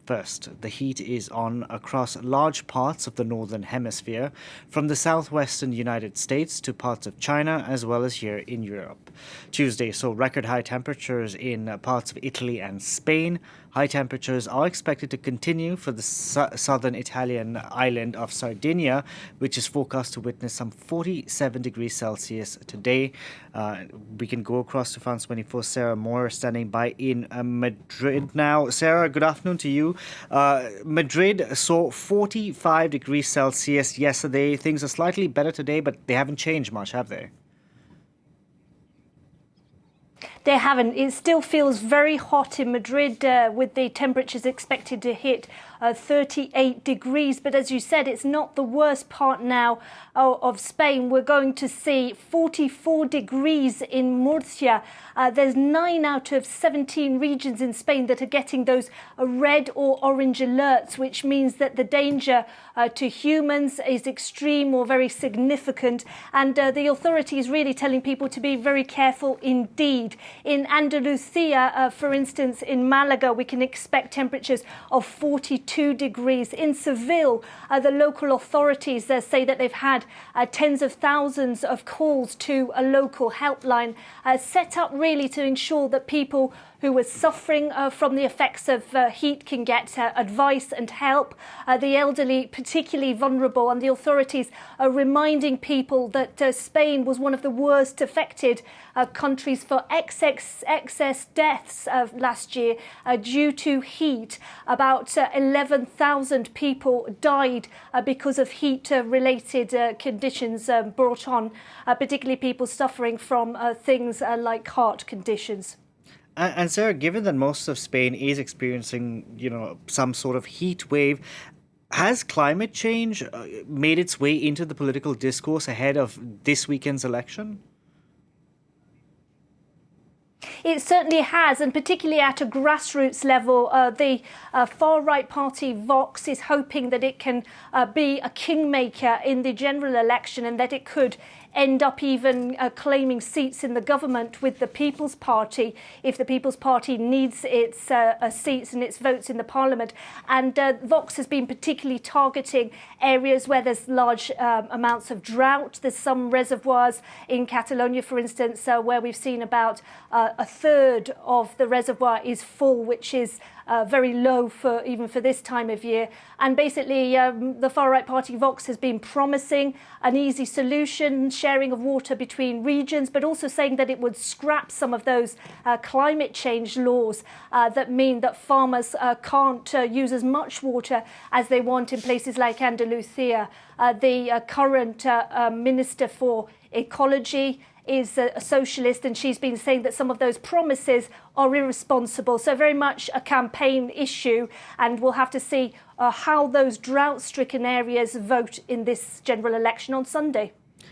First, the heat is on across large parts of the northern hemisphere, from the southwestern United States to parts of China, as well as here in Europe. Tuesday saw record high temperatures in parts of Italy and Spain. High temperatures are expected to continue for the southern Italian island of Sardinia, which is forecast to witness some 47 degrees Celsius today. We can go across to France 24. Sarah Moore standing by in Madrid now. Sarah, good afternoon to you. Madrid saw 45 degrees Celsius yesterday. Things are slightly better today, but they haven't changed much, have they? They haven't. It still feels very hot in Madrid with the temperatures expected to hit 38 degrees. But as you said, it's not the worst part now of Spain. We're going to see 44 degrees in Murcia. There's 9 out of 17 regions in Spain that are getting those red or orange alerts, which means that the danger to humans is extreme or very significant. And the authorities really telling people to be very careful indeed. In Andalusia, for instance, in Malaga, we can expect temperatures of 42 degrees. In Seville, the local authorities say that they've had tens of thousands of calls to a local helpline set up really to ensure that people who are suffering from the effects of heat can get advice and help. The elderly, particularly vulnerable, and the authorities are reminding people that Spain was one of the worst affected countries for excess deaths last year due to heat. About 11,000 people died because of heat-related conditions brought on, particularly people suffering from things like heart conditions. And Sarah, given that most of Spain is experiencing, some sort of heat wave, has climate change made its way into the political discourse ahead of this weekend's election? It certainly has, and particularly at a grassroots level, the far-right party Vox is hoping that it can be a kingmaker in the general election and that it could end up even claiming seats in the government with the People's Party if the People's Party needs its seats and its votes in the parliament. And Vox has been particularly targeting areas where there's large amounts of drought. There's some reservoirs in Catalonia, for instance, where we've seen about a third of the reservoir is full, which is very low even for this time of year. And basically, the far-right party Vox has been promising an easy solution, sharing of water between regions, but also saying that it would scrap some of those climate change laws that mean that farmers can't use as much water as they want in places like Andalusia. The current Minister for Ecology is a socialist, and she's been saying that some of those promises are irresponsible. So very much a campaign issue, and we'll have to see how those drought-stricken areas vote in this general election on Sunday.